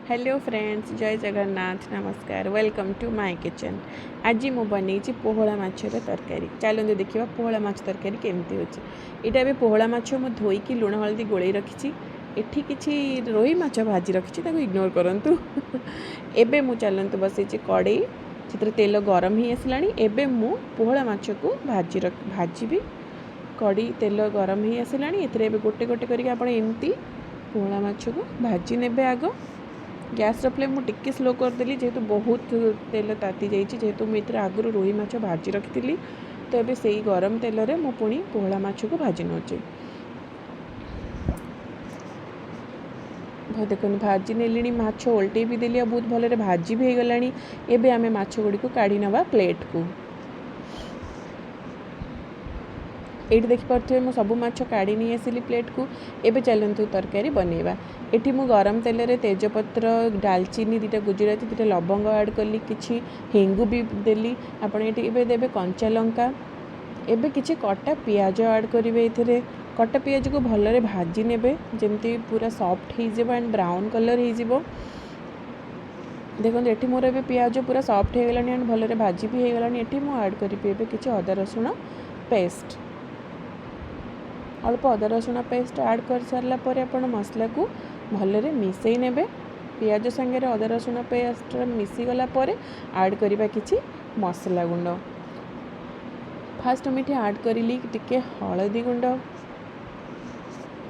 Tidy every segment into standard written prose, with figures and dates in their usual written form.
Hello friends, जय जगन्नाथ, नमस्कार, welcome to my kitchen. आज मु बनी पोहला माछर तरकारी। चलते देखा पोहला माछ तरकारी केमती होची। यहाँ भी पोहला माछ मु धोईकी लुण हल्दी गोले रखी। एठी किछि रोही माछ भाजी रखी, इग्नोर करंतु। एबे मु चलतु बसई कड़ई, से तेल गरम ही आसला। एबे मु पोहला माछ को भाजी कड़ी तेल गरम ही आसला। ए गोटे गोटे करके आप एमती पोहला माछ को भाजी नेबे। आग गैस फ्लेम मुझे टिके स्लो करदेली, जेहेतु बहुत तेल ताती जाइए, जेहेतु मुझे आगुरी रोही माछ भाजी रखी। तो ये से गरम तेल रे मु पुणी पोहला माछ को भाजी नौचे। देखो भाजी नेली, माछ ओल्टे भी देली, बहुत भल भाजी भी हो गलानी। एबे आमे माछ गुड़ी को काढ़ी नवा प्लेट को। ये देखिपे मुझे सब माछ काढ़ी नहीं आसली प्लेट को। एबे चलतु तरकारी बनैबा। एठी मु गरम तेल रे तेजपत्र, डालचीनी, 2टा गुजराती, 2टा लवंग ऐड कली, किछि हेंगु भी देली। आपण एठी देबे कंचा लंका। एबे किछि कटा पियाज ऐड करिवे। एथिरे कटा पियाज को भलरे भाजी नेबे, जेमती पूरा सॉफ्ट हो जिवो एंड ब्राउन कलर हो जिवो। देखो एठी मोर एबे पियाज पूरा सॉफ्ट हो गलानी एंड भलरे भाजी भी हो गलानी। एठी मु ऐड करिबे एबे किछि अदा रसुण पेस्ट। अल्प अदा रसुण पेस्ट ऐड कर सारा पर आप मसला को भलरे मिसई नेबे। पियाज संगे अदा रसुण पेस्ट मिसीगला ऐड करिबा किछि मसला गुंड। फास्ट मुझे ऐड करी टिके हलदी गुंड,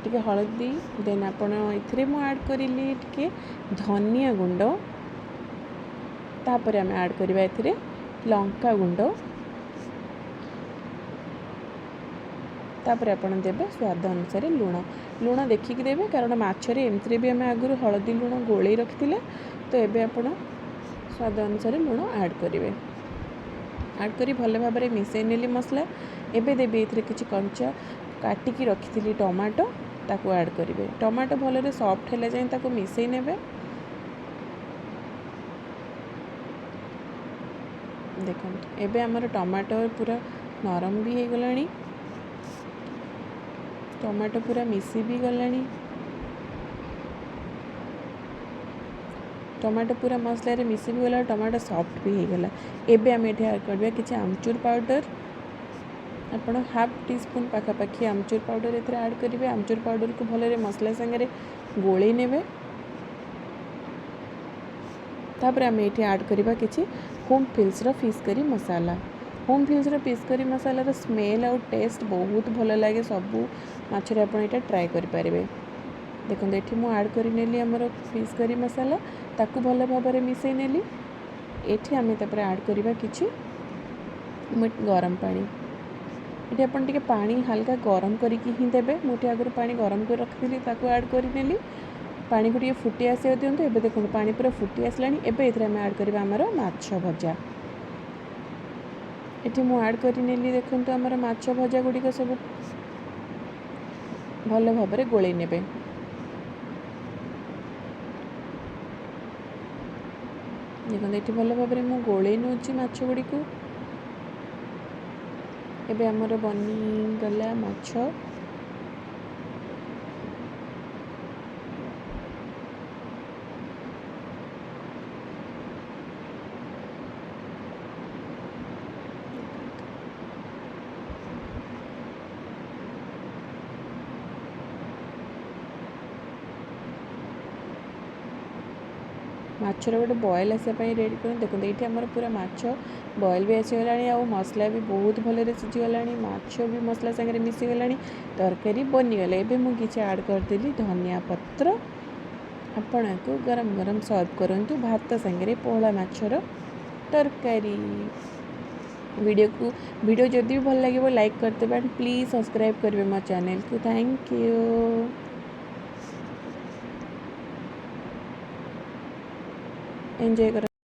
टिके हलदी। देन आपण एथिरे मु ऐड करी टिके धनिया गुंड। तापर आम ऐड करिबा एथिरे लंका गुंड। तापर आपन देबे स्वाद अनुसार लुण। लुण देखिक देबे, कारण माछरे एमती भी आम आगुरी हलदी लुण गोले रखी। तो एबे आपन स्वाद अनुसार लुण ऐड करेंगे। ऐड करी भल भाव में मिसई नेली मसला। एबे देबे एथिरे किछि कंचा काटिकी रखी टमाटो, ताको ऐड करेंगे। टमाटो भलरे सॉफ्ट है जाए ताको मिसई नेबे। देखो एबे आमर टमाटो पूरा नरम भी हो गलानी, टमाटो पूरा मिसी भी गलानी। टमाटो पूरा मसला रे मिसी भी गला, टमाटो सॉफ्ट भी हो गला। एबे आम एठी ऐड करबा किछि आमचूर पाउडर। आपण हाफ टी स्पून पाखापाखी आमचूर पाउडर एथरे ऐड करेंगे। आमचूर पाउडर को भलरे मसला संगे गोले नेबे। तापर आम एठी ऐड करबा किछि होम फिल्स रो फिश करी मसाला। होम फिल्स रो फिश करी मसाला रो स्मेल और टेस्ट बहुत भल लगे। सबू माछरे आपण एटा ट्राई करि पारिबे। देखो ये मुझे ऐड कर नेली आमर फिश करी मसाला, ताकू भल भाव में मिसई नेली। एठी आमे तापर ऐड करबा किछि गरम पानी। ये आपन टिके पानी हल्का गरम करिकी ही देबे। मुझे आगुरी पानी गरम कर रखी, ताकू ऐड कर नेली। पानी को फुटी आसिया दिंतु। एबे देखो पानी पूरा फुटी आसलानी। एबे एथिरे आमे ऐड करबा आमर माछ भजा। एठी मु ऐड कर नेली। देखंतु आमर माछ भजा गुडी को सब भल भाव में गोले नेबे। देखो ये भल भाव में मुझे गोले नौची माछ गुड़ी को। एबे आमर बनी गला माछ। माछर गोटे बॉयल आसापी रेडी कर। देखो ये आमर पूरा माछ बॉयल भी आसीगला। आ मसला भी बहुत भल सीझीगला। माछ भी मसला सागर मिसीगला। तरकारी बनीगला। एबे मु किछि ऐड करदेली धनिया पत्र। आपण को गरम गरम सर्व करंतु भात संगे पोहला माछर तरकारी। वीडियो जदि भी भल लगे लाइक करते प्लीज़ सब्सक्राइब करेंगे मो चैनल को। Thank you. एंजॉय कर।